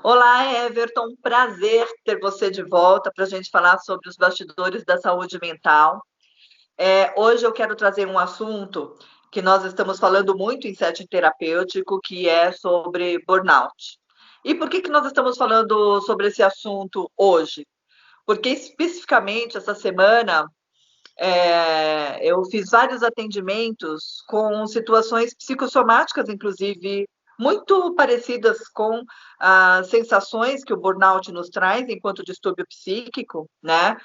Olá, Everton, prazer ter você de volta para a gente falar sobre os bastidores da saúde mental. Hoje eu quero trazer um assunto que nós estamos falando muito em setting terapêutico, que é sobre burnout. E por que nós estamos falando sobre esse assunto hoje? Porque especificamente essa semana eu fiz vários atendimentos com situações psicossomáticas, inclusive, muito parecidas com as sensações que o burnout nos traz enquanto distúrbio psíquico, né?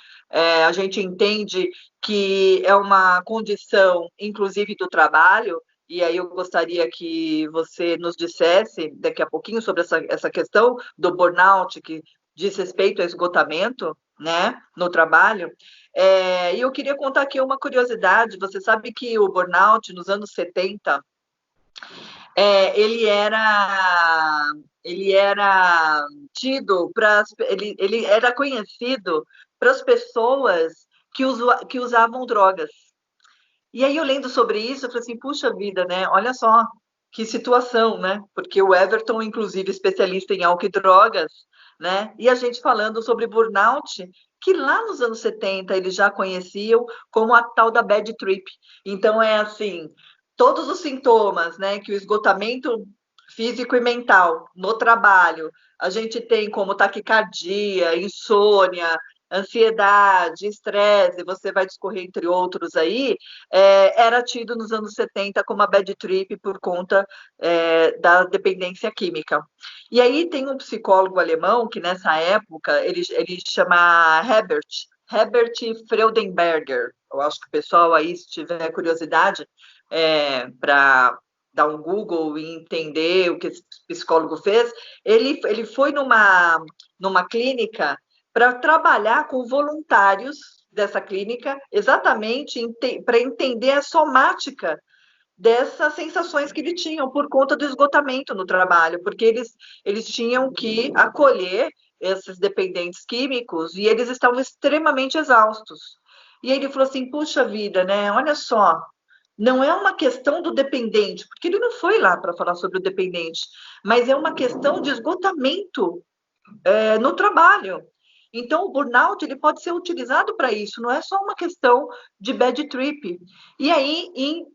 A gente entende que é uma condição, inclusive, do trabalho, e aí eu gostaria que você nos dissesse daqui a pouquinho sobre essa questão do burnout, que diz respeito ao esgotamento, né, no trabalho. E eu queria contar aqui uma curiosidade. Você sabe que o burnout, nos anos 70, ele era tido para ele era conhecido para as pessoas que usavam drogas. E aí eu lendo sobre isso, eu falei assim, puxa vida, né? Olha só que situação, né? Porque o Everton, inclusive, especialista em álcool e drogas, né? E a gente falando sobre burnout, que lá nos anos 70 eles já conheciam como a tal da bad trip. Então é assim, todos os sintomas, né, que o esgotamento físico e mental no trabalho, a gente tem como taquicardia, insônia, ansiedade, estresse, você vai discorrer entre outros aí, era tido nos anos 70 como a bad trip por conta da dependência química. E aí tem um psicólogo alemão que nessa época, ele chama Herbert Freudenberger. Eu acho que o pessoal aí, se tiver curiosidade, para dar um Google e entender o que esse psicólogo fez, ele foi numa clínica para trabalhar com voluntários dessa clínica, exatamente para entender a somática dessas sensações que eles tinham por conta do esgotamento no trabalho, porque eles tinham que acolher esses dependentes químicos e eles estavam extremamente exaustos. E aí ele falou assim, puxa vida, né? Olha só, não é uma questão do dependente, porque ele não foi lá para falar sobre o dependente, mas é uma questão de esgotamento no trabalho. Então, o burnout ele pode ser utilizado para isso, não é só uma questão de bad trip. E aí,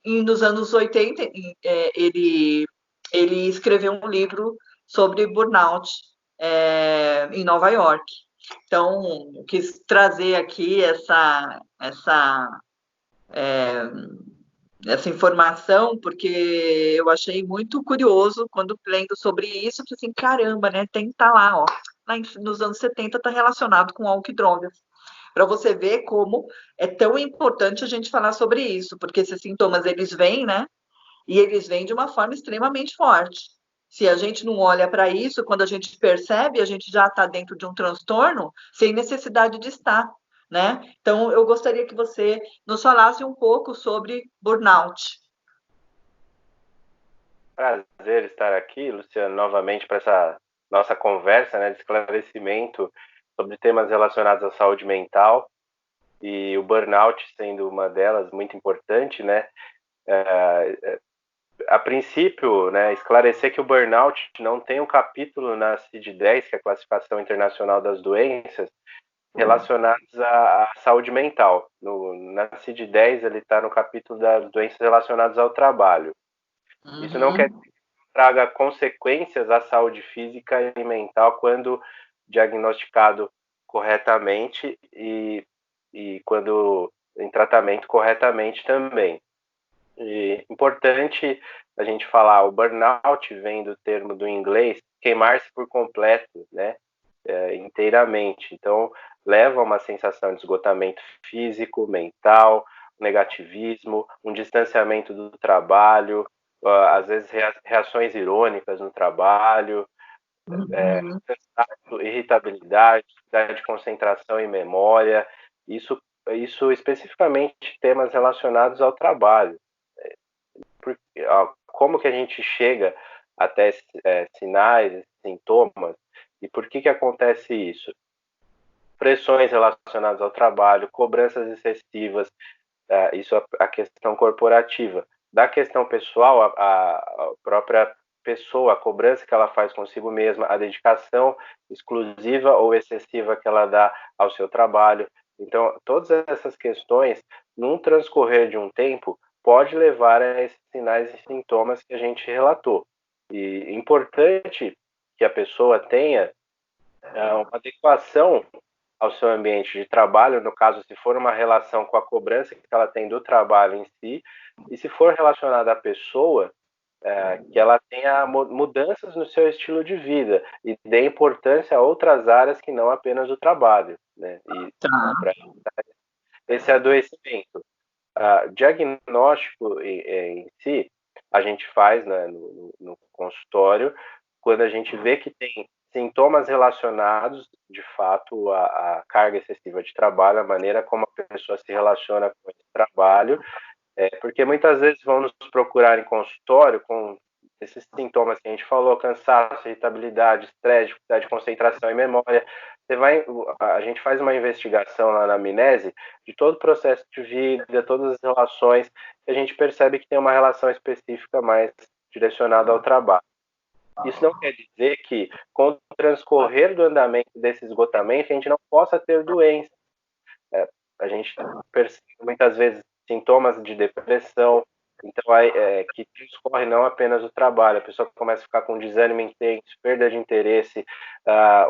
nos anos 80, ele escreveu um livro sobre burnout em Nova York. Então, quis trazer aqui essa informação, porque eu achei muito curioso quando lendo sobre isso, eu falei assim, caramba, né, tem que estar lá, ó, nos anos 70 está relacionado com álcool e drogas. Para você ver como é tão importante a gente falar sobre isso, porque esses sintomas, eles vêm, né, e eles vêm de uma forma extremamente forte. Se a gente não olha para isso, quando a gente percebe, a gente já está dentro de um transtorno sem necessidade de estar, né? Então, eu gostaria que você nos falasse um pouco sobre burnout. Prazer estar aqui, Luciano, novamente para essa nossa conversa, né, de esclarecimento sobre temas relacionados à saúde mental e o burnout sendo uma delas muito importante, né? A princípio, né, esclarecer que o burnout não tem um capítulo na CID-10, que é a Classificação Internacional das Doenças, relacionadas à saúde mental. Na CID-10 ele está no capítulo das doenças relacionadas ao trabalho. Isso não quer dizer que traga consequências à saúde física e mental quando diagnosticado corretamente e quando em tratamento corretamente também. E importante a gente falar, o burnout vem do termo do inglês queimar-se por completo, né? Inteiramente. Então, leva a uma sensação de esgotamento físico, mental, negativismo, um distanciamento do trabalho, às vezes reações irônicas no trabalho, cansaço, irritabilidade, dificuldade de concentração e memória. Isso especificamente temas relacionados ao trabalho. Como que a gente chega até sinais, sintomas, e por que acontece isso? Pressões relacionadas ao trabalho, cobranças excessivas, isso a questão corporativa. Da questão pessoal, a própria pessoa, a cobrança que ela faz consigo mesma, a dedicação exclusiva ou excessiva que ela dá ao seu trabalho. Então, todas essas questões, num transcorrer de um tempo, pode levar a esses sinais e sintomas que a gente relatou. E é importante que a pessoa tenha uma adequação ao seu ambiente de trabalho, no caso, se for uma relação com a cobrança que ela tem do trabalho em si, e se for relacionada à pessoa, que ela tenha mudanças no seu estilo de vida e dê importância a outras áreas que não apenas o trabalho, né? E para esse adoecimento. Diagnóstico em si, a gente faz, né, no consultório, quando a gente vê que tem sintomas relacionados, de fato, à carga excessiva de trabalho, a maneira como a pessoa se relaciona com esse trabalho, porque muitas vezes vão nos procurar em consultório com esses sintomas que a gente falou, cansaço, irritabilidade, estresse, dificuldade de concentração e memória. A gente faz uma investigação lá na amnese de todo o processo de vida, todas as relações, e a gente percebe que tem uma relação específica mais direcionada ao trabalho. Isso não quer dizer que, com o transcorrer do andamento desse esgotamento, a gente não possa ter doença. A gente percebe muitas vezes sintomas de depressão, então que transcorre não apenas o trabalho, a pessoa começa a ficar com desânimo intenso, perda de interesse,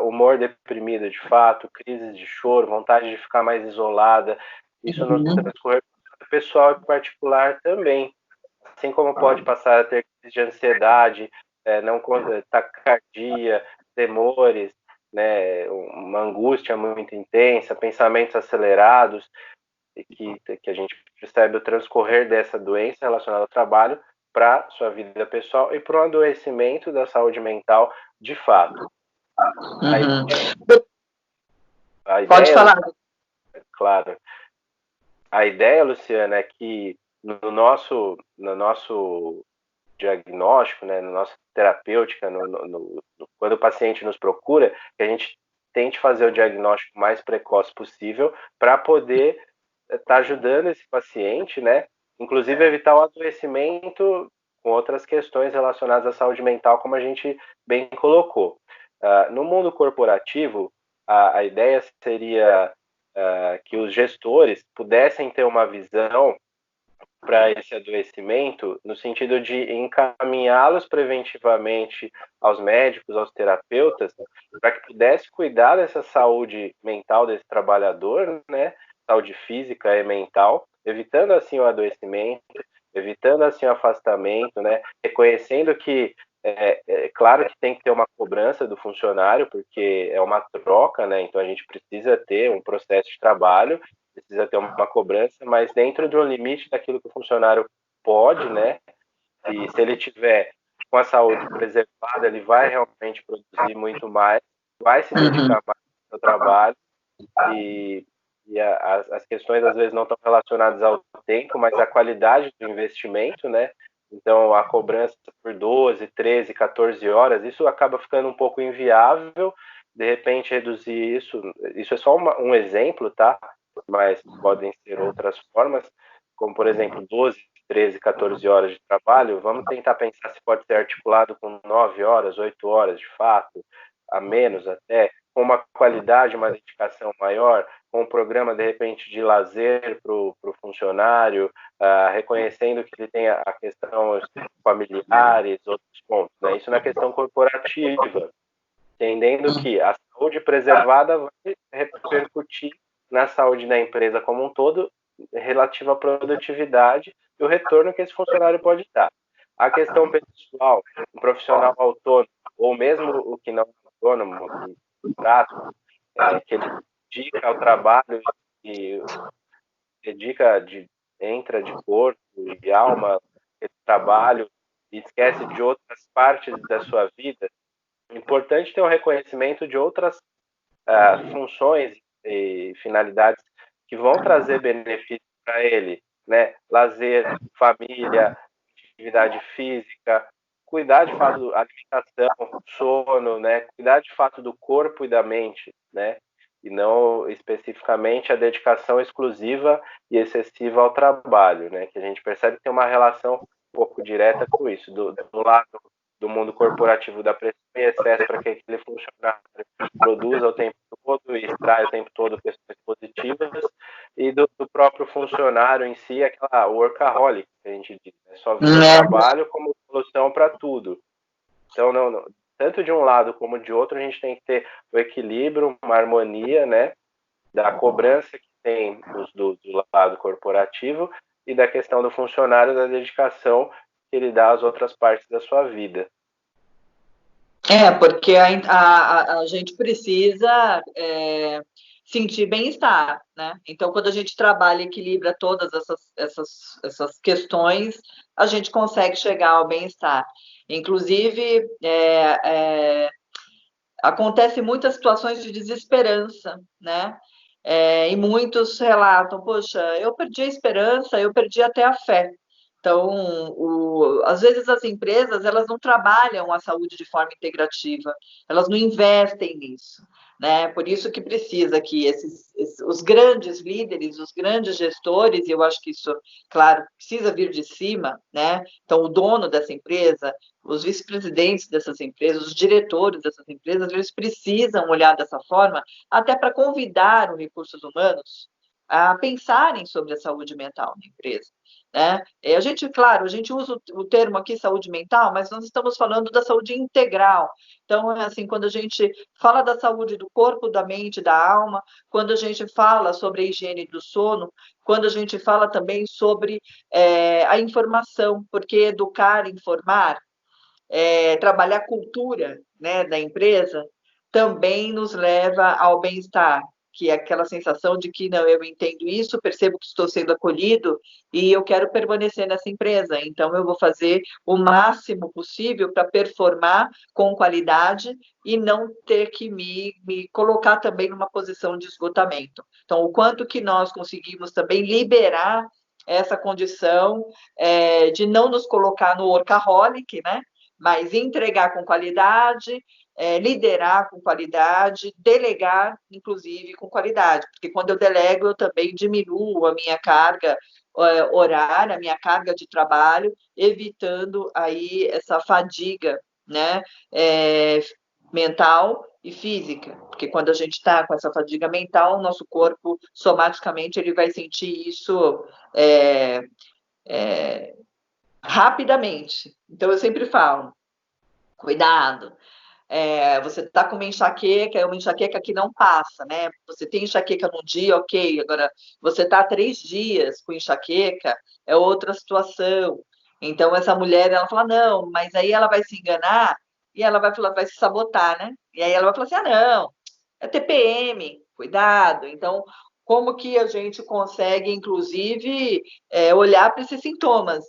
humor deprimido de fato, crises de choro, vontade de ficar mais isolada, isso no transcorrer pessoal e particular também, assim como pode passar a ter crises de ansiedade, taquicardia, temores, né, uma angústia muito intensa, pensamentos acelerados, que a gente percebe o transcorrer dessa doença relacionada ao trabalho para sua vida pessoal e para o adoecimento da saúde mental de fato. A ideia, pode falar. Claro. A ideia, Luciana, é que no nosso diagnóstico, né, na nossa terapêutica, quando o paciente nos procura, que a gente tente fazer o diagnóstico mais precoce possível para poder estar ajudando esse paciente, né, inclusive evitar o adoecimento com outras questões relacionadas à saúde mental, como a gente bem colocou. No mundo corporativo, a ideia seria que os gestores pudessem ter uma visão para esse adoecimento, no sentido de encaminhá-los preventivamente aos médicos, aos terapeutas, para que pudesse cuidar dessa saúde mental desse trabalhador, né, saúde física e mental, evitando assim o adoecimento, evitando assim o afastamento, né, reconhecendo que claro que tem que ter uma cobrança do funcionário, porque é uma troca, né, então a gente precisa ter um processo de trabalho, precisa ter uma cobrança, mas dentro de um limite daquilo que o funcionário pode, né? E se ele tiver com a saúde preservada, ele vai realmente produzir muito mais, vai se dedicar mais ao seu trabalho e as questões às vezes não estão relacionadas ao tempo, mas à qualidade do investimento, né? Então, a cobrança por 12, 13, 14 horas, isso acaba ficando um pouco inviável, de repente reduzir isso é só um exemplo, tá? Mas podem ser outras formas, como por exemplo 12, 13, 14 horas de trabalho, vamos tentar pensar se pode ser articulado com 9 horas, 8 horas de fato, a menos até, com uma qualidade, uma dedicação maior, com um programa de repente de lazer para o funcionário, reconhecendo que ele tem a questão familiares, outros pontos, né? Isso na questão corporativa, entendendo que a saúde preservada vai repercutir na saúde da empresa como um todo, relativa à produtividade e o retorno que esse funcionário pode dar. A questão pessoal, um profissional autônomo, ou mesmo o que não é autônomo, que ele dedica ao trabalho e entra de corpo e alma esse trabalho e esquece de outras partes da sua vida, é importante ter um reconhecimento de outras funções e finalidades que vão trazer benefícios para ele, né? Lazer, família, atividade física, cuidar de fato da alimentação, sono, né? Cuidar de fato do corpo e da mente, né? E não especificamente a dedicação exclusiva e excessiva ao trabalho, né? Que a gente percebe que tem uma relação um pouco direta com isso. Do lado do mundo corporativo da pressão em excesso para que aquele funcionário produza o tempo todo e extraia o tempo todo questões positivas, e do próprio funcionário em si, aquela workaholic que a gente diz, né? Só vê o trabalho como solução para tudo. Então, não, tanto de um lado como de outro, a gente tem que ter o equilíbrio, uma harmonia, né, da cobrança que tem do lado corporativo e da questão do funcionário, da dedicação que ele dá às outras partes da sua vida. Porque a gente precisa sentir bem-estar, né? Então, quando a gente trabalha e equilibra todas essas questões, a gente consegue chegar ao bem-estar. Inclusive, acontece muitas situações de desesperança, né? E muitos relatam, poxa, eu perdi a esperança, eu perdi até a fé. Então, às vezes as empresas, elas não trabalham a saúde de forma integrativa, elas não investem nisso, né? Por isso que precisa que os grandes líderes, os grandes gestores, e eu acho que isso, claro, precisa vir de cima, né? Então, o dono dessa empresa, os vice-presidentes dessas empresas, os diretores dessas empresas, eles precisam olhar dessa forma, até para convidar os recursos humanos a pensarem sobre a saúde mental na empresa, né? A gente, claro, a gente usa o termo aqui saúde mental, mas nós estamos falando da saúde integral. Então, assim, quando a gente fala da saúde do corpo, da mente, da alma, quando a gente fala sobre a higiene do sono, quando a gente fala também sobre a informação, porque educar, informar, trabalhar a cultura, né, da empresa, também nos leva ao bem-estar, que é aquela sensação de que, não, eu entendo isso, percebo que estou sendo acolhido e eu quero permanecer nessa empresa, então eu vou fazer o máximo possível para performar com qualidade e não ter que me colocar também numa posição de esgotamento. Então, o quanto que nós conseguimos também liberar essa condição de não nos colocar no workaholic, né? Mas entregar com qualidade, liderar com qualidade, delegar, inclusive, com qualidade, porque quando eu delego, eu também diminuo a minha carga horária, a minha carga de trabalho, evitando aí essa fadiga, né, mental e física, porque quando a gente está com essa fadiga mental, o nosso corpo, somaticamente, ele vai sentir isso rapidamente. Então, eu sempre falo, cuidado, você está com uma enxaqueca, é uma enxaqueca que não passa, né? Você tem enxaqueca num dia, ok, agora você está há 3 dias com enxaqueca, é outra situação. Então, essa mulher, ela fala, não, mas aí ela vai se enganar e ela vai falar, vai se sabotar, né? E aí ela vai falar assim, não, é TPM, cuidado. Então, como que a gente consegue, inclusive, olhar para esses sintomas,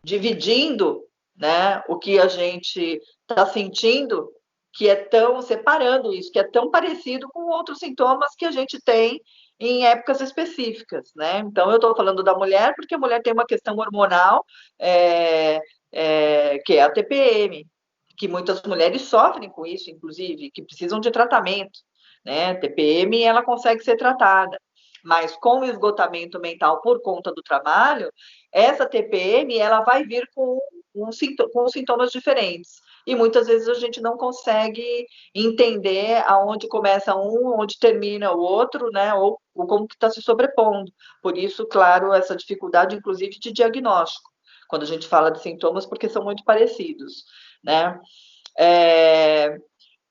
dividindo, né, o que a gente está sentindo, que é tão, separando isso, que é tão parecido com outros sintomas que a gente tem em épocas específicas, né? Então, eu estou falando da mulher, porque a mulher tem uma questão hormonal, que é a TPM, que muitas mulheres sofrem com isso, inclusive, que precisam de tratamento, né? TPM, ela consegue ser tratada, mas com o esgotamento mental por conta do trabalho, essa TPM, ela vai vir com sintomas diferentes. E muitas vezes a gente não consegue entender aonde começa um, onde termina o outro, né? Ou como que está se sobrepondo. Por isso, claro, essa dificuldade, inclusive, de diagnóstico, quando a gente fala de sintomas, porque são muito parecidos, né?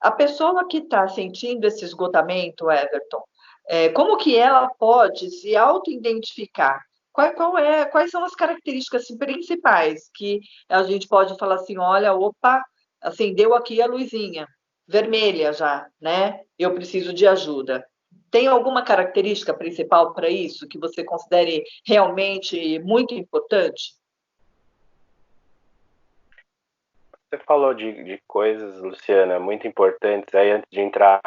A pessoa que está sentindo esse esgotamento, Everton, como que ela pode se auto-identificar? Quais são as características principais que a gente pode falar assim, olha, opa, acendeu aqui a luzinha, vermelha já, né? Eu preciso de ajuda. Tem alguma característica principal para isso que você considere realmente muito importante? Você falou de coisas, Luciana, muito importantes aí antes de entrar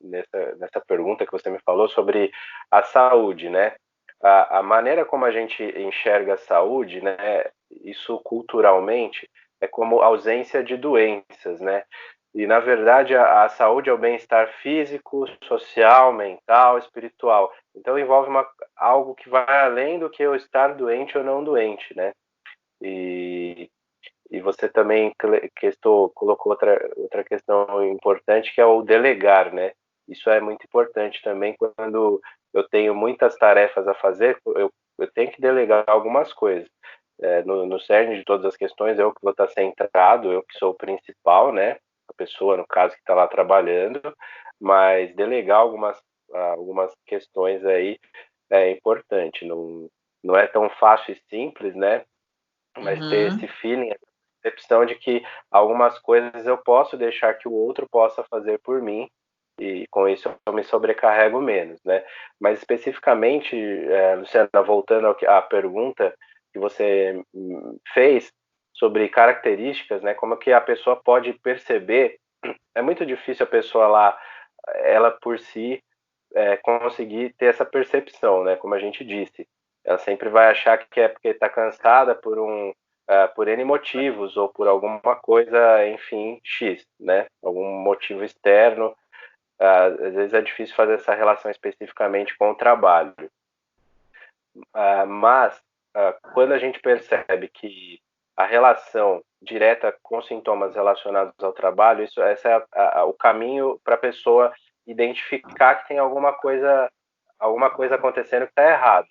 nessa pergunta que você me falou sobre a saúde, né? A maneira como a gente enxerga a saúde, né? Isso culturalmente é como ausência de doenças, né? E na verdade a saúde é o bem-estar físico, social, mental, espiritual. Então envolve algo que vai além do que eu estar doente ou não doente, né? E você também colocou outra questão importante, que é o delegar, né? Isso é muito importante também quando eu tenho muitas tarefas a fazer, eu tenho que delegar algumas coisas. No cerne de todas as questões, eu que vou estar centrado, eu que sou o principal, né? A pessoa, no caso, que está lá trabalhando, mas delegar algumas questões aí é importante. Não é tão fácil e simples, né? Mas ter esse feeling, a percepção de que algumas coisas eu posso deixar que o outro possa fazer por mim, e com isso eu me sobrecarrego menos, né? Mas especificamente, Luciana, voltando à pergunta que você fez sobre características, né? Como que a pessoa pode perceber? É muito difícil a pessoa lá, ela por si, conseguir ter essa percepção, né? Como a gente disse, ela sempre vai achar que é porque está cansada por N motivos ou por alguma coisa, enfim, X, né? Algum motivo externo. Às vezes é difícil fazer essa relação especificamente com o trabalho. Mas quando a gente percebe que a relação direta com sintomas relacionados ao trabalho, esse é o caminho para a pessoa identificar que tem alguma coisa acontecendo que está errada.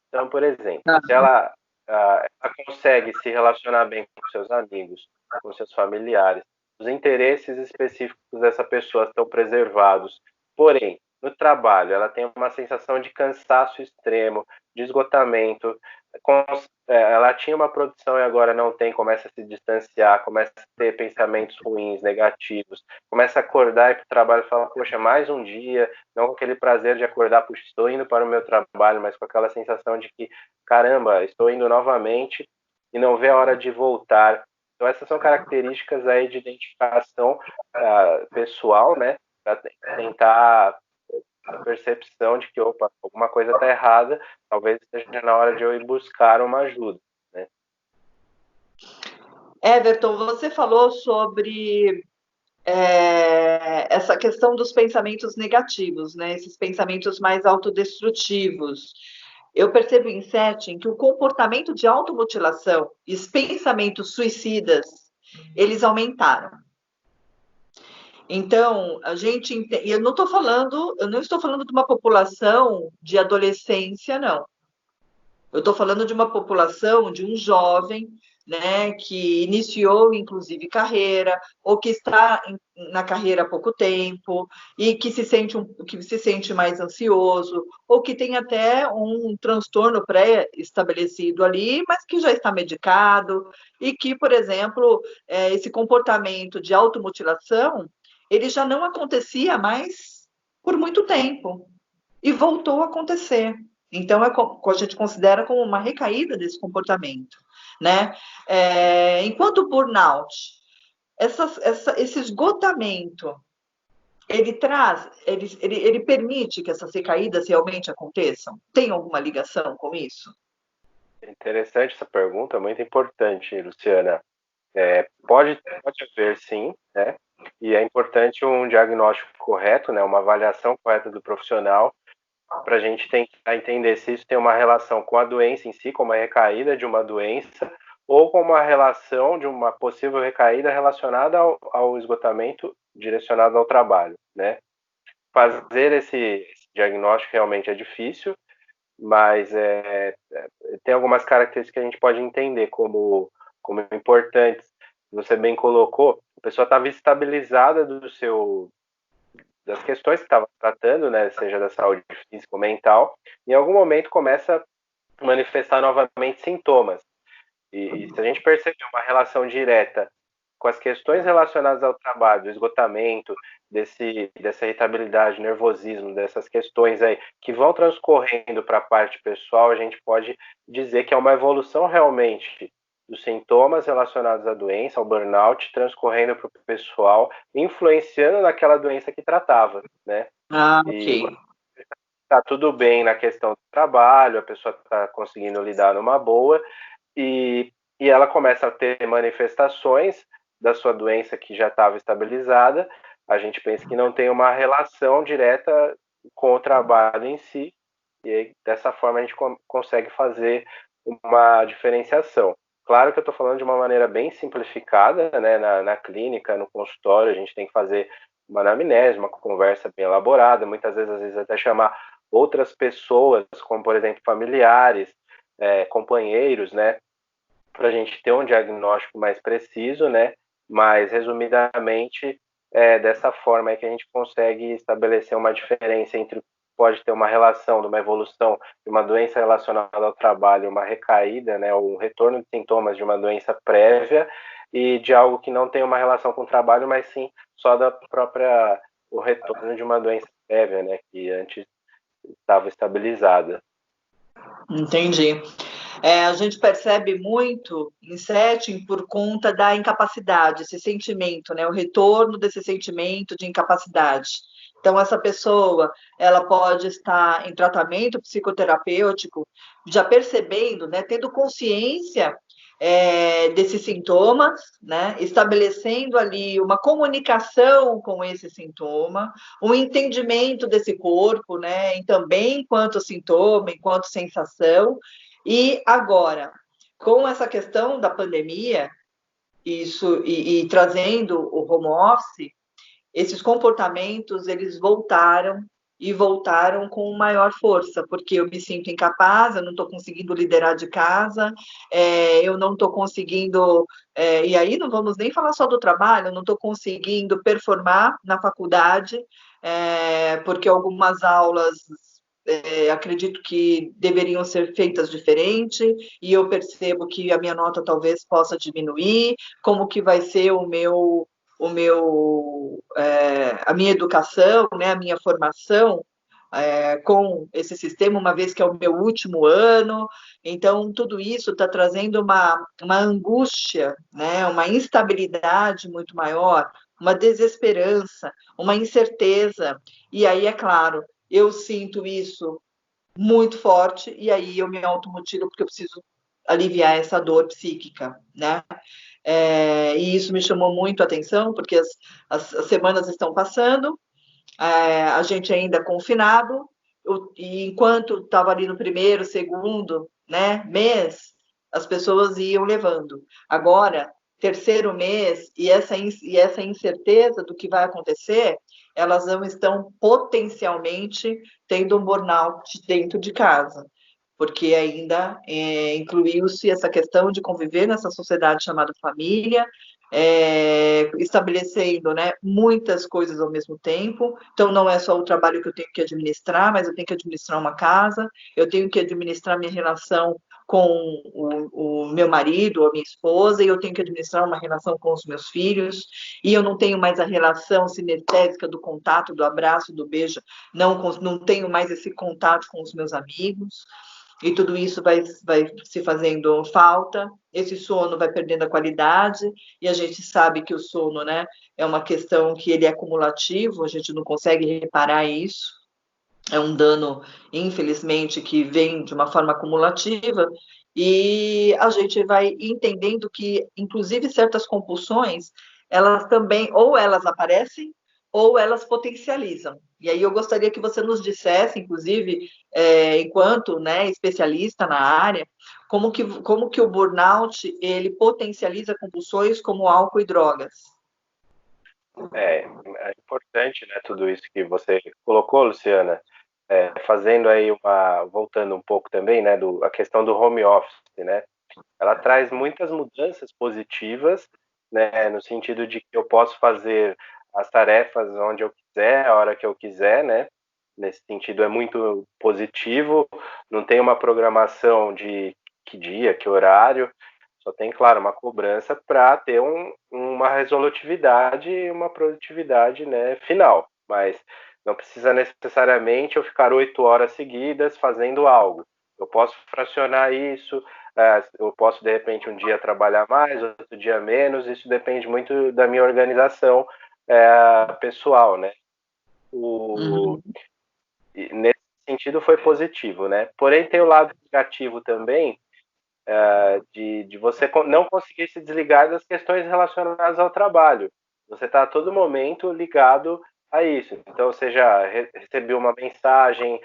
Então, por exemplo, se ela consegue se relacionar bem com seus amigos, com seus familiares, os interesses específicos dessa pessoa estão preservados, porém, no trabalho, ela tem uma sensação de cansaço extremo, de esgotamento, ela tinha uma produção e agora não tem, começa a se distanciar, começa a ter pensamentos ruins, negativos, começa a acordar e ir para o trabalho e falar, poxa, mais um dia, não com aquele prazer de acordar, puxa, estou indo para o meu trabalho, mas com aquela sensação de que, caramba, estou indo novamente e não vê a hora de voltar. Então essas são características aí de identificação pessoal, né, para tentar a percepção de que, opa, alguma coisa está errada, talvez esteja na hora de eu ir buscar uma ajuda, né? Everton, você falou sobre essa questão dos pensamentos negativos, né? Esses pensamentos mais autodestrutivos. Eu percebo em setting que o comportamento de automutilação e os pensamentos suicidas, eles aumentaram. Então, eu não estou falando de uma população de adolescência, não. Eu estou falando de uma população, de um jovem, né, que iniciou, inclusive, carreira, ou que está na carreira há pouco tempo, e que se sente mais ansioso, ou que tem até um transtorno pré-estabelecido ali, mas que já está medicado, e que, por exemplo, esse comportamento de automutilação, ele já não acontecia mais por muito tempo, e voltou a acontecer. Então, a gente considera como uma recaída desse comportamento, né? Enquanto o burnout, esse esgotamento, ele permite que essas recaídas realmente aconteçam? Tem alguma ligação com isso? Interessante essa pergunta, muito importante, Luciana. Pode haver, sim, né? E é importante um diagnóstico correto, né? Uma avaliação correta do profissional, para a gente tentar entender se isso tem uma relação com a doença em si, como a recaída de uma doença, ou com uma relação de uma possível recaída relacionada ao esgotamento direcionado ao trabalho, né? Fazer esse diagnóstico realmente é difícil, mas tem algumas características que a gente pode entender como importantes. Você bem colocou, a pessoa estava estabilizada das questões que estava tratando, né, seja da saúde física ou mental, em algum momento começa a manifestar novamente sintomas. E se a gente perceber uma relação direta com as questões relacionadas ao trabalho, do esgotamento, dessa irritabilidade, nervosismo, dessas questões aí que vão transcorrendo para a parte pessoal, a gente pode dizer que é uma evolução realmente dos sintomas relacionados à doença, ao burnout, transcorrendo para o pessoal, influenciando naquela doença que tratava, né? Ok. Tá tudo bem na questão do trabalho, a pessoa está conseguindo lidar numa boa, e ela começa a ter manifestações da sua doença que já estava estabilizada. A gente pensa que não tem uma relação direta com o trabalho em si, e aí, dessa forma a gente consegue fazer uma diferenciação. claro que eu estou falando de uma maneira bem simplificada, né? Na clínica, no consultório, a gente tem que fazer uma anamnese, uma conversa bem elaborada, muitas vezes, às vezes até chamar outras pessoas, como por exemplo familiares, companheiros, né? Para a gente ter um diagnóstico mais preciso, né? Mas, resumidamente, dessa forma é que a gente consegue estabelecer uma diferença entre pode ter uma relação de uma evolução de uma doença relacionada ao trabalho, uma recaída, né, ou um retorno de sintomas de uma doença prévia e de algo que não tem uma relação com o trabalho, mas sim só da própria o retorno de uma doença prévia, né, que antes estava estabilizada. Entendi. A gente percebe muito em setting por conta da incapacidade, esse sentimento, né? O retorno desse sentimento de incapacidade. Então, essa pessoa, ela pode estar em tratamento psicoterapêutico, já percebendo, né? Tendo consciência desses sintomas, né? Estabelecendo ali uma comunicação com esse sintoma, um entendimento desse corpo, né? E também enquanto sintoma, enquanto sensação. E agora, com essa questão da pandemia, isso e trazendo o home office, esses comportamentos eles voltaram e voltaram com maior força, porque eu me sinto incapaz, eu não estou conseguindo liderar de casa, eu não estou conseguindo, e aí não vamos nem falar só do trabalho, eu não estou conseguindo performar na faculdade, porque algumas aulas acredito que deveriam ser feitas diferente, e eu percebo que a minha nota talvez possa diminuir, como que vai ser a minha educação, né, a minha formação com esse sistema, uma vez que é o meu último ano. Então, tudo isso está trazendo uma angústia, né, uma instabilidade muito maior, uma desesperança, uma incerteza. E aí, é claro, eu sinto isso muito forte, e aí eu me automutilo porque eu preciso aliviar essa dor psíquica, né? E isso me chamou muito a atenção, porque as semanas estão passando, a gente ainda confinado, e enquanto estava ali no primeiro, segundo, né, mês, as pessoas iam levando. Agora, terceiro mês, e essa incerteza do que vai acontecer, elas não estão potencialmente tendo um burnout dentro de casa, porque ainda incluiu-se essa questão de conviver nessa sociedade chamada família, estabelecendo, né, muitas coisas ao mesmo tempo. Então, não é só o trabalho que eu tenho que administrar, mas eu tenho que administrar uma casa, eu tenho que administrar minha relação com o meu marido, a minha esposa, e eu tenho que administrar uma relação com os meus filhos, e eu não tenho mais a relação sinestésica do contato, do abraço, do beijo, não tenho mais esse contato com os meus amigos, e tudo isso vai se fazendo falta, esse sono vai perdendo a qualidade, e a gente sabe que o sono, né, é uma questão que ele é acumulativo, a gente não consegue reparar isso, é um dano, infelizmente, que vem de uma forma acumulativa, e a gente vai entendendo que, inclusive, certas compulsões, elas também, ou elas aparecem, ou elas potencializam. E aí eu gostaria que você nos dissesse, inclusive, enquanto, né, especialista na área, como que o burnout, ele potencializa compulsões como álcool e drogas. É importante, né, tudo isso que você colocou, Luciana, fazendo aí voltando um pouco também, né, a questão do home office, né, ela traz muitas mudanças positivas, né, no sentido de que eu posso fazer as tarefas onde eu quiser, a hora que eu quiser, né, nesse sentido é muito positivo, não tem uma programação de que dia, que horário, só tem, claro, uma cobrança para ter uma resolutividade e uma produtividade, né, final. Mas não precisa necessariamente eu ficar 8 horas seguidas fazendo algo. Eu posso fracionar isso, eu posso, de repente, um dia trabalhar mais, outro dia menos, isso depende muito da minha organização pessoal, né? Nesse sentido foi positivo, né? Porém, tem o lado negativo também, de você não conseguir se desligar das questões relacionadas ao trabalho. Você está a todo momento ligado a isso. Então, você já recebeu uma mensagem,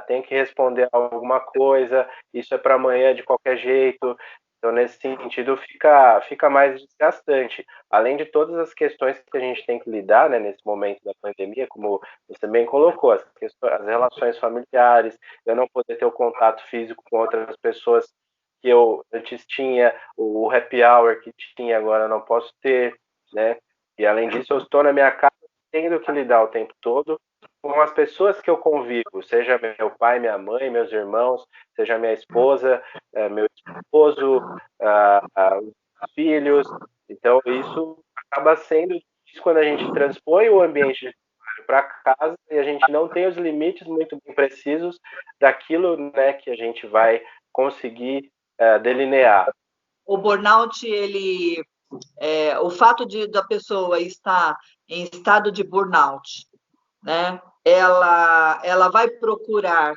tem que responder alguma coisa, isso é para amanhã de qualquer jeito. Então, nesse sentido, fica mais desgastante. Além de todas as questões que a gente tem que lidar, né, nesse momento da pandemia, como você bem colocou, as relações familiares, eu não poder ter o contato físico com outras pessoas que eu antes tinha, o happy hour que tinha, agora eu não posso ter, né? E além disso, eu estou na minha casa tendo que lidar o tempo todo com as pessoas que eu convivo, seja meu pai, minha mãe, meus irmãos, seja minha esposa, meu esposo, os filhos. Então, isso acaba sendo difícil quando a gente transpõe o ambiente de trabalho para casa e a gente não tem os limites muito bem precisos daquilo, né, que a gente vai conseguir delinear. O burnout, o fato da pessoa estar em estado de burnout, né? Ela vai procurar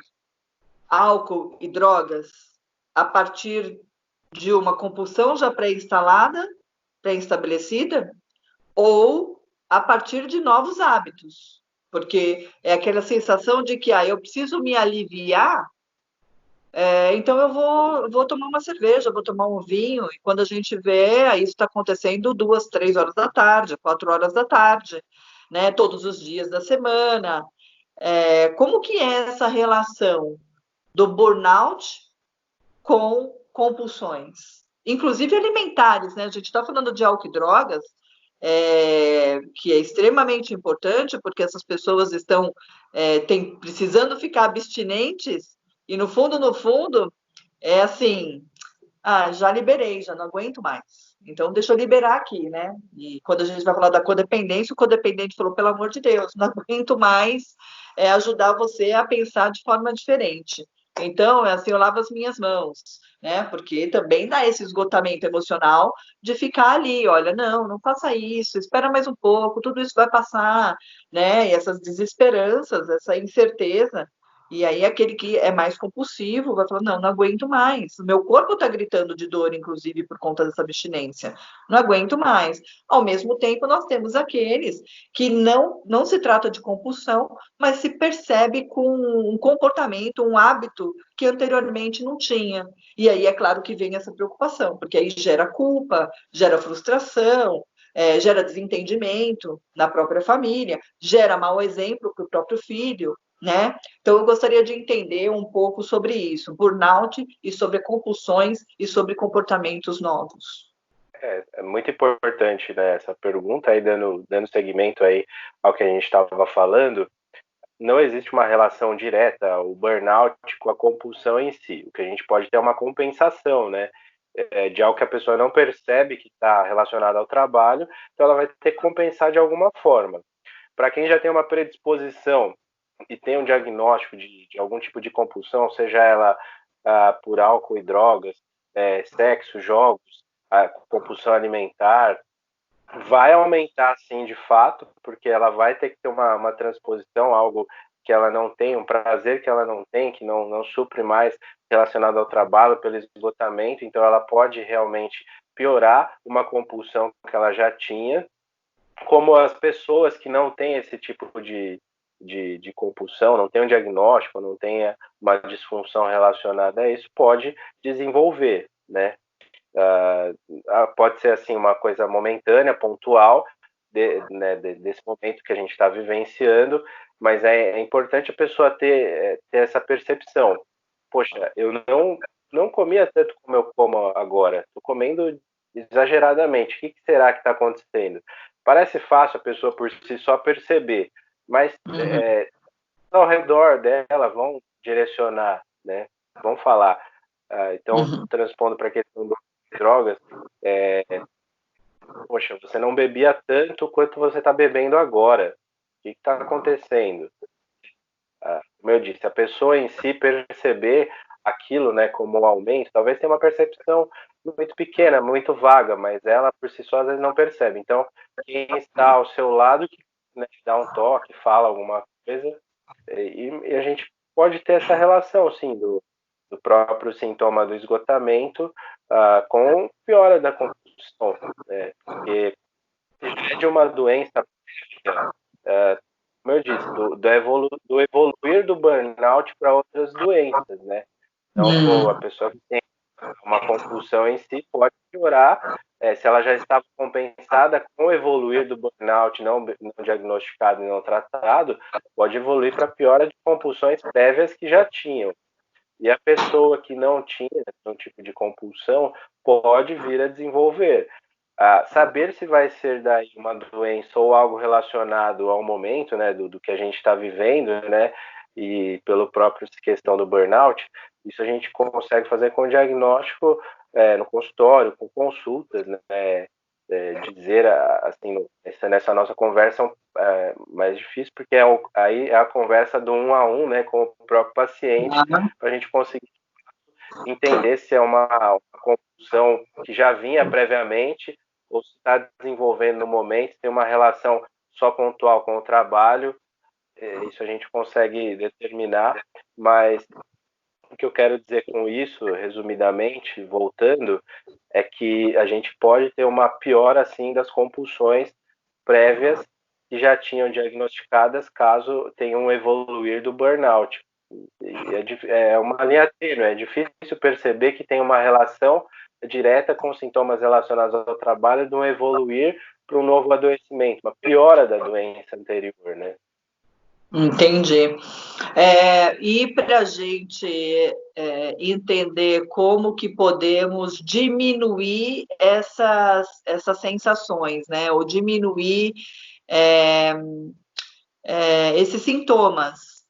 álcool e drogas a partir de uma compulsão já pré-instalada, pré-estabelecida, ou a partir de novos hábitos, porque é aquela sensação de que eu preciso me aliviar, então eu vou tomar uma cerveja, vou tomar um vinho, e quando a gente vê, isso está acontecendo 2, 3 horas da tarde, 4 horas da tarde, né, todos os dias da semana. Como que é essa relação do burnout com compulsões, inclusive alimentares, né? A gente está falando de álcool e drogas, que é extremamente importante, porque essas pessoas estão precisando ficar abstinentes, e no fundo, é assim, já liberei, já não aguento mais. Então, deixa eu liberar aqui, né? E quando a gente vai falar da codependência, o codependente falou, pelo amor de Deus, não aguento mais ajudar você a pensar de forma diferente. Então, é assim, eu lavo as minhas mãos, né? Porque também dá esse esgotamento emocional de ficar ali, olha, não faça isso, espera mais um pouco, tudo isso vai passar, né? E essas desesperanças, essa incerteza. E aí, aquele que é mais compulsivo vai falar: não aguento mais. O meu corpo está gritando de dor, inclusive, por conta dessa abstinência. Não aguento mais. Ao mesmo tempo, nós temos aqueles que não se trata de compulsão, mas se percebe com um comportamento, um hábito que anteriormente não tinha. E aí, é claro que vem essa preocupação, porque aí gera culpa, gera frustração, gera desentendimento na própria família, gera mau exemplo para o próprio filho, né? Então, eu gostaria de entender um pouco sobre isso, burnout e sobre compulsões e sobre comportamentos novos. É muito importante, né, essa pergunta aí, dando seguimento aí ao que a gente estava falando. Não existe uma relação direta, o burnout com a compulsão em si. O que a gente pode ter é uma compensação, né, de algo que a pessoa não percebe que está relacionado ao trabalho, então ela vai ter que compensar de alguma forma. Para quem já tem uma predisposição e tem um diagnóstico de algum tipo de compulsão, seja ela por álcool e drogas, sexo, jogos, compulsão alimentar, vai aumentar sim de fato, porque ela vai ter que ter uma transposição, algo que ela não tem, um prazer que ela não tem, que não supre mais relacionado ao trabalho pelo esgotamento, então ela pode realmente piorar uma compulsão que ela já tinha, como as pessoas que não têm esse tipo de compulsão, não tem um diagnóstico, não tem uma disfunção relacionada a isso, pode desenvolver, né? Pode ser assim uma coisa momentânea, pontual, desse momento que a gente está vivenciando, mas é importante a pessoa ter essa percepção. Poxa, eu não comia tanto como eu como agora, estou comendo exageradamente. O que será que está acontecendo? Parece fácil a pessoa por si só perceber, mas ao redor dela vão direcionar, né? Vão falar. Então, transpondo para a questão das drogas, poxa, você não bebia tanto quanto você está bebendo agora. O que está acontecendo? Como eu disse, a pessoa em si perceber aquilo, né, como um aumento, talvez tenha uma percepção muito pequena, muito vaga, mas ela por si só às vezes não percebe. Então, quem está ao seu lado, que, né, dá um toque, fala alguma coisa, e a gente pode ter essa relação, sim, do próprio sintoma do esgotamento com piora da compulsão, né? Porque é de uma doença, como eu disse, do evoluir do burnout para outras doenças, né? Então, a pessoa que tem uma compulsão em si pode piorar, se ela já estava compensada com o evoluir do burnout não diagnosticado e não tratado, pode evoluir para piora de compulsões prévias que já tinham. E a pessoa que não tinha um tipo de compulsão pode vir a desenvolver. Saber se vai ser daí uma doença ou algo relacionado ao momento, né, do que a gente está vivendo, né, e pelo próprio questão do burnout, isso a gente consegue fazer com diagnóstico no consultório, com consultas, né, dizer, assim, nessa nossa conversa mais difícil, porque aí é a conversa do 1 a 1, né, com o próprio paciente, para a gente conseguir entender se é uma compulsão que já vinha previamente ou se está desenvolvendo no momento, se tem uma relação só pontual com o trabalho, isso a gente consegue determinar, mas o que eu quero dizer com isso, resumidamente, voltando, é que a gente pode ter uma piora, assim, das compulsões prévias que já tinham diagnosticadas caso tenha um evoluir do burnout. É uma linha tênue, é difícil perceber que tem uma relação direta com sintomas relacionados ao trabalho de um evoluir para um novo adoecimento, uma piora da doença anterior, né? Entendi. E para a gente entender como que podemos diminuir essas sensações, né? Ou diminuir esses sintomas.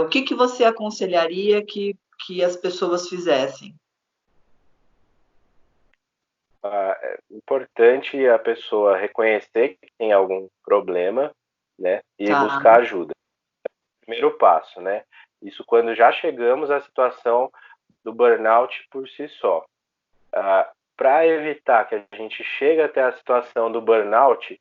O que você aconselharia que as pessoas fizessem? É importante a pessoa reconhecer que tem algum problema, né? E buscar ajuda. Primeiro passo, né? Isso quando já chegamos à situação do burnout por si só. Para evitar que a gente chegue até a situação do burnout,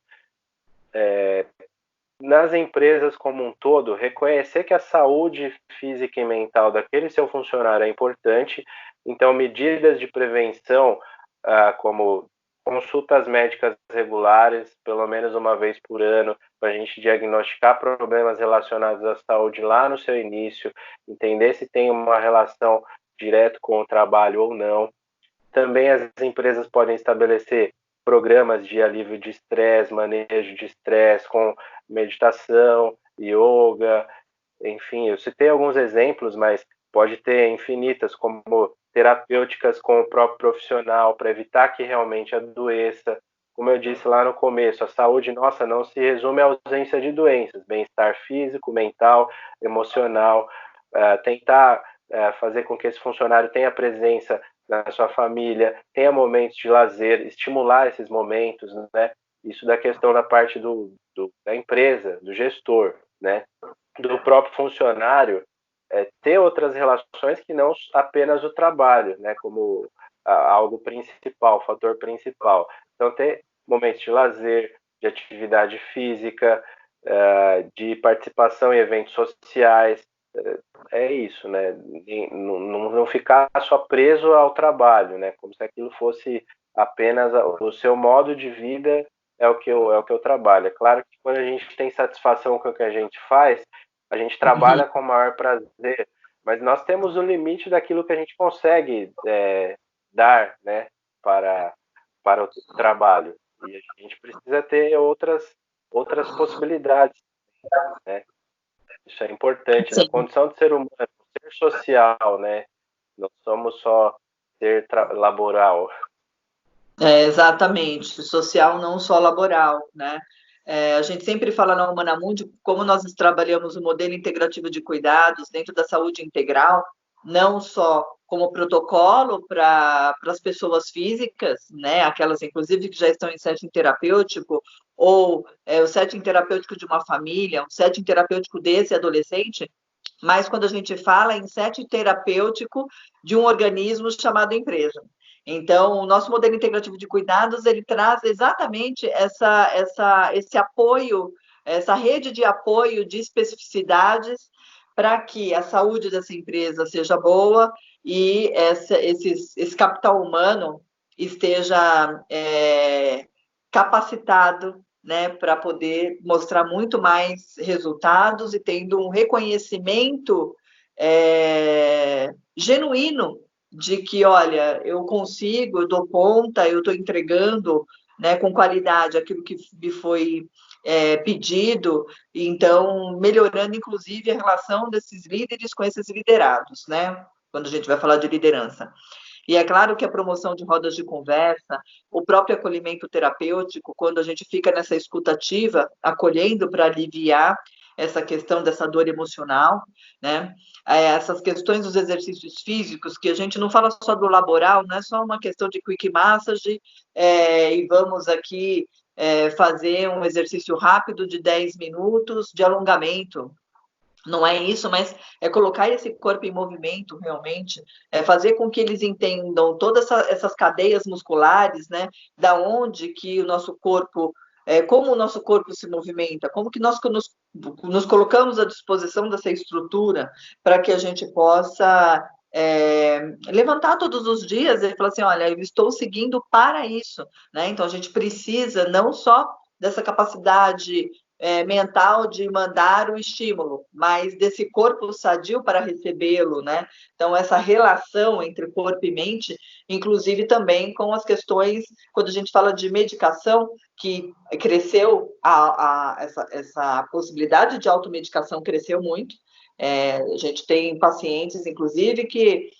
nas empresas como um todo, reconhecer que a saúde física e mental daquele seu funcionário é importante, então medidas de prevenção, como consultas médicas regulares, pelo menos uma vez por ano, para a gente diagnosticar problemas relacionados à saúde lá no seu início, entender se tem uma relação direta com o trabalho ou não. Também as empresas podem estabelecer programas de alívio de estresse, manejo de estresse com meditação, yoga, enfim, eu citei alguns exemplos, mas pode ter infinitas, como terapêuticas com o próprio profissional, para evitar que realmente adoeça. Como eu disse lá no começo, a saúde nossa não se resume à ausência de doenças, bem-estar físico, mental, emocional, tentar fazer com que esse funcionário tenha presença na sua família, tenha momentos de lazer, estimular esses momentos, né? Isso da questão da parte da empresa, do gestor, né? Do próprio funcionário, ter outras relações que não apenas o trabalho, né? Como algo principal, fator principal. Então, ter momentos de lazer, de atividade física, de participação em eventos sociais, é isso, né? Não ficar só preso ao trabalho, né? Como se aquilo fosse apenas o seu modo de vida é o que eu trabalho. É claro que quando a gente tem satisfação com o que a gente faz, a gente trabalha com o maior prazer, mas nós temos um limite daquilo que a gente consegue dar, né? Para o trabalho. E a gente precisa ter outras possibilidades, né? Isso é importante, na condição de ser humano, ser social, né? Não somos só ser laboral. Exatamente, social não só laboral, né? A gente sempre fala na Humanamundi como nós trabalhamos o modelo integrativo de cuidados dentro da saúde integral, não só como protocolo para as pessoas físicas, né? Aquelas, inclusive, que já estão em setting terapêutico, ou o setting terapêutico de uma família, um setting terapêutico desse adolescente, mas quando a gente fala em setting terapêutico de um organismo chamado empresa. Então, o nosso modelo integrativo de cuidados, ele traz exatamente esse apoio, essa rede de apoio de especificidades para que a saúde dessa empresa seja boa e esse capital humano esteja capacitado, né, para poder mostrar muito mais resultados e tendo um reconhecimento genuíno de que, olha, eu consigo, eu dou conta, eu estou entregando, né, com qualidade aquilo que me foi pedido, então melhorando inclusive a relação desses líderes com esses liderados, né? Quando a gente vai falar de liderança. E é claro que a promoção de rodas de conversa, o próprio acolhimento terapêutico, quando a gente fica nessa escutativa, acolhendo para aliviar essa questão dessa dor emocional, né? Essas questões dos exercícios físicos, que a gente não fala só do laboral, não é só uma questão de quick massage, e vamos aqui fazer um exercício rápido de 10 minutos de alongamento. Não é isso, mas é colocar esse corpo em movimento realmente, é fazer com que eles entendam todas essas cadeias musculares, né? Da onde que o nosso corpo, como o nosso corpo se movimenta, como que nós nos colocamos à disposição dessa estrutura para que a gente possa levantar todos os dias e falar assim, olha, eu estou seguindo para isso, né? Então a gente precisa não só dessa capacidade mental de mandar o estímulo, mas desse corpo sadio para recebê-lo, né? Então, essa relação entre corpo e mente, inclusive também com as quando a gente fala de medicação, que cresceu, essa possibilidade de automedicação cresceu muito. A gente tem pacientes, inclusive, que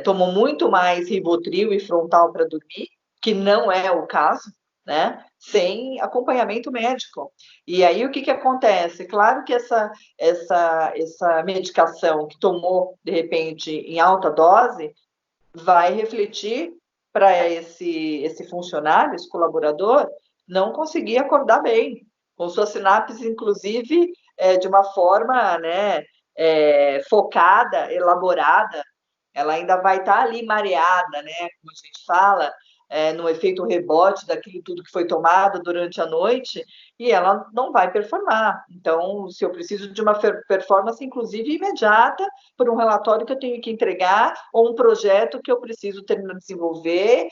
tomam muito mais Rivotril e Frontal para dormir, que não é o caso, né? Sem acompanhamento médico. E aí o que acontece? Claro que essa medicação que tomou, de repente, em alta dose, vai refletir para esse funcionário, esse colaborador, não conseguir acordar bem, com suas sinapses, inclusive, de uma forma, né, focada, elaborada, ela ainda vai estar ali mareada, né, como a gente fala, no efeito rebote daquilo tudo que foi tomado durante a noite, e ela não vai performar. Então, se eu preciso de uma performance, inclusive, imediata, por um relatório que eu tenho que entregar, ou um projeto que eu preciso terminar de desenvolver,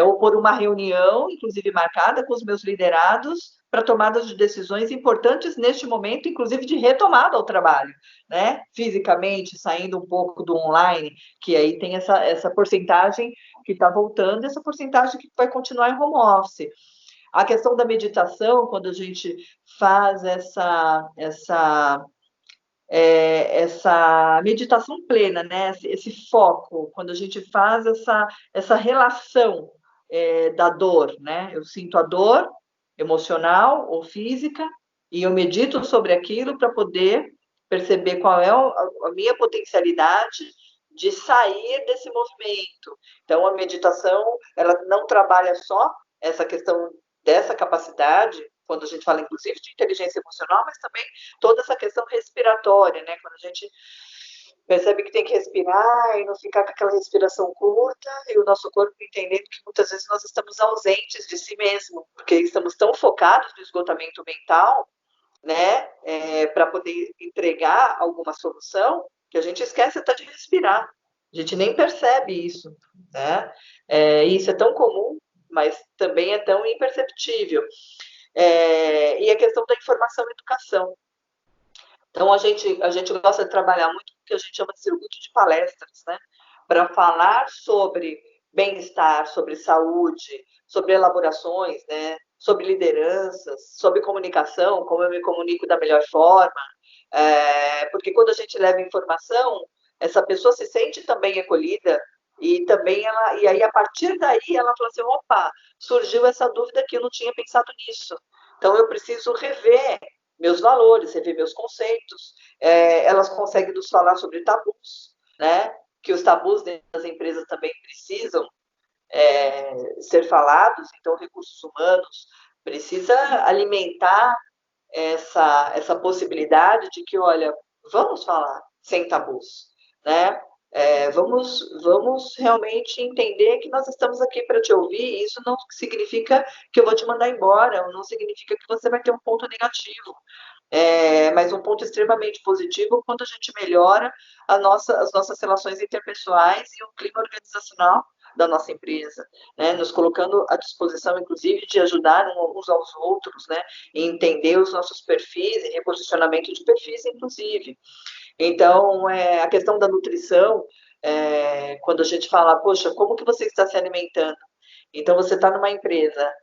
ou por uma reunião, inclusive marcada com os meus liderados, para tomadas de decisões importantes neste momento, inclusive de retomada ao trabalho, né? Fisicamente, saindo um pouco do online, que aí tem essa porcentagem que está voltando, essa porcentagem que vai continuar em home office. A questão da meditação, quando a gente faz essa meditação plena, né? Esse foco, quando a gente faz essa relação da dor, né? Eu sinto a dor emocional ou física e eu medito sobre aquilo para poder perceber qual é a minha potencialidade de sair desse movimento. Então, a meditação, ela não trabalha só essa questão dessa capacidade, quando a gente fala, inclusive, de inteligência emocional, mas também toda essa questão respiratória, né? Quando a gente percebe que tem que respirar e não ficar com aquela respiração curta e o nosso corpo entendendo que muitas vezes nós estamos ausentes de si mesmo, porque estamos tão focados no esgotamento mental, né, para poder entregar alguma solução, que a gente esquece até de respirar. A gente nem percebe isso, né? Isso é tão comum, mas também é tão imperceptível. E a questão da informação e educação. Então, a gente gosta de trabalhar muito com o que a gente chama de circuito de palestras, né? Para falar sobre bem-estar, sobre saúde, sobre elaborações, né? Sobre lideranças, sobre comunicação, como eu me comunico da melhor forma. Porque quando a gente leva informação, essa pessoa se sente também acolhida e também e aí a partir daí ela fala assim, opa, surgiu essa dúvida que eu não tinha pensado nisso. Então eu preciso rever meus valores, rever meus conceitos. Elas conseguem nos falar sobre tabus, né? Que os tabus dentro das empresas também precisam ser falados. Então, recursos humanos precisa alimentar essa possibilidade de que, olha, vamos falar sem tabus, né? Vamos realmente entender que nós estamos aqui para te ouvir, e isso não significa que eu vou te mandar embora, não significa que você vai ter um ponto negativo, mas um ponto extremamente positivo quando a gente melhora as nossas relações interpessoais e o clima organizacional da nossa empresa, né? Nos colocando à disposição, inclusive, de ajudar uns aos outros, né? E entender os nossos perfis, e reposicionamento de perfis, inclusive. Então, a questão da nutrição, quando a gente fala, poxa, como que você está se alimentando? Então, você está numa empresa,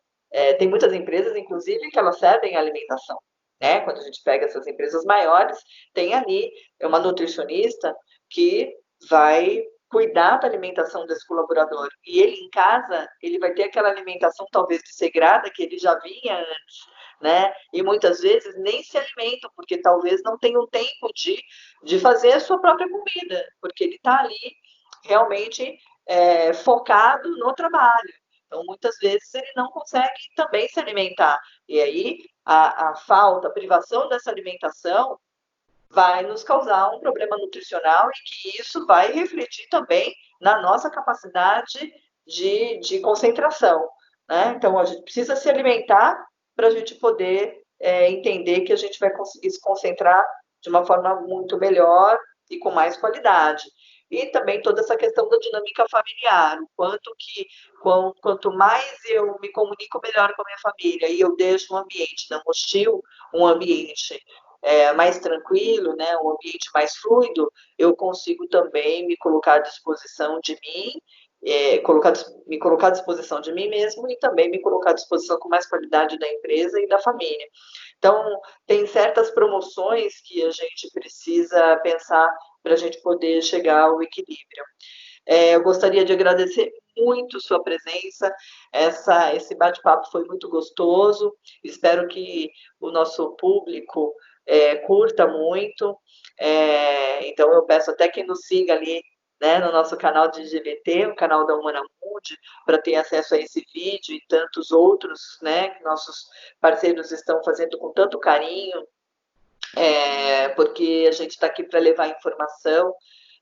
tem muitas empresas, inclusive, que elas servem alimentação, né? Quando a gente pega essas empresas maiores, tem ali uma nutricionista que vai cuidar da alimentação desse colaborador. E ele em casa, ele vai ter aquela alimentação talvez desregrada que ele já vinha antes, né? E muitas vezes nem se alimentam, porque talvez não tenham tempo de fazer a sua própria comida, porque ele está ali realmente focado no trabalho. Então, muitas vezes, ele não consegue também se alimentar. E aí, a falta, a privação dessa alimentação vai nos causar um problema nutricional e que isso vai refletir também na nossa capacidade de concentração. Né? Então, a gente precisa se alimentar para a gente poder entender que a gente vai conseguir se concentrar de uma forma muito melhor e com mais qualidade. E também toda essa questão da dinâmica familiar, o quanto mais eu me comunico melhor com a minha família e eu deixo um ambiente não hostil, um ambiente mais tranquilo, né, um ambiente mais fluido, eu consigo também me colocar à disposição de mim, me colocar à disposição de mim mesmo e também me colocar à disposição com mais qualidade da empresa e da família. Então, tem certas promoções que a gente precisa pensar para a gente poder chegar ao equilíbrio. Eu gostaria de agradecer muito sua presença, esse bate-papo foi muito gostoso, espero que o nosso público curta muito, então eu peço até que nos siga ali, né, no nosso canal de LGBT, o canal da Humana Mundi, para ter acesso a esse vídeo e tantos outros, né, que nossos parceiros estão fazendo com tanto carinho, porque a gente está aqui para levar informação,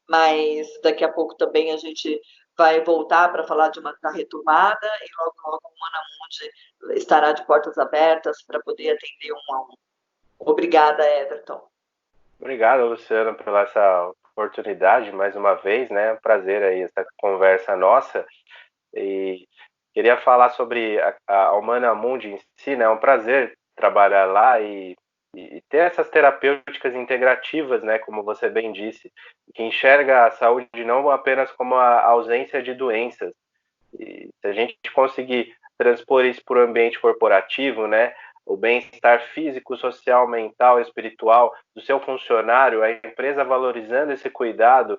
mas daqui a pouco também a gente vai voltar para falar da retomada e logo, logo o Manamundi estará de portas abertas para poder atender um a um. Obrigada, Everton. Obrigado, Luciano, pela essa oportunidade, mais uma vez, né? Um prazer aí, essa conversa nossa. E queria falar sobre a Humana Mundi em si, né? É um prazer trabalhar lá e ter essas terapêuticas integrativas, né? Como você bem disse, que enxerga a saúde não apenas como a ausência de doenças. E se a gente conseguir transpor isso para o ambiente corporativo, né? O bem-estar físico, social, mental, espiritual do seu funcionário, a empresa valorizando esse cuidado,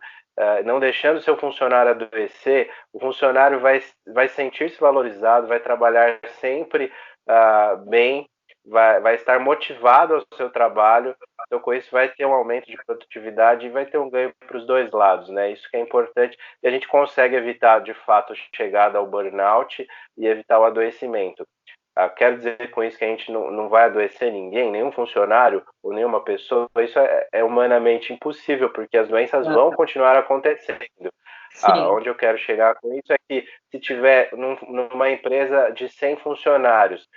não deixando o seu funcionário adoecer, o funcionário vai sentir-se valorizado, vai trabalhar sempre bem, vai estar motivado ao seu trabalho, então com isso vai ter um aumento de produtividade e vai ter um ganho para os dois lados, né? Isso que é importante e a gente consegue evitar de fato a chegada ao burnout e evitar o adoecimento. Quero dizer com isso que a gente não vai adoecer ninguém, nenhum funcionário ou nenhuma pessoa, isso é humanamente impossível, porque as doenças vão continuar acontecendo. Onde eu quero chegar com isso é que se tiver numa empresa de 100 funcionários,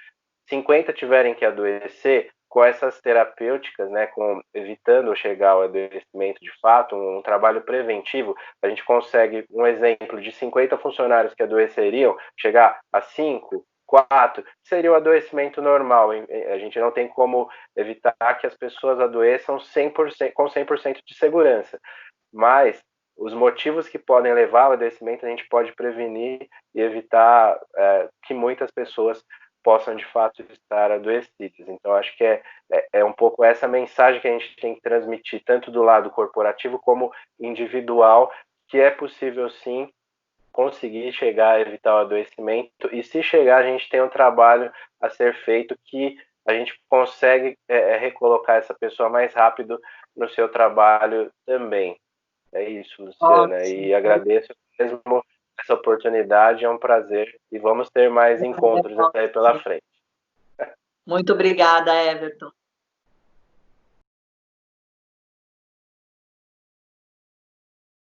50 tiverem que adoecer, com essas terapêuticas, né, evitando chegar ao adoecimento de fato, um trabalho preventivo, a gente consegue, um exemplo de 50 funcionários que adoeceriam, chegar a 5, 4, seria o adoecimento normal. A gente não tem como evitar que as pessoas adoeçam 100%, com 100% de segurança, mas os motivos que podem levar ao adoecimento a gente pode prevenir e evitar que muitas pessoas possam de fato estar adoecidas. Então acho que é um pouco essa mensagem que a gente tem que transmitir, tanto do lado corporativo como individual, que é possível sim conseguir chegar a evitar o adoecimento, e se chegar a gente tem um trabalho a ser feito que a gente consegue recolocar essa pessoa mais rápido no seu trabalho também. É isso, Luciana, ótimo. E agradeço mesmo essa oportunidade, é um prazer e vamos ter mais encontros aí pela frente. Muito obrigada, Everton.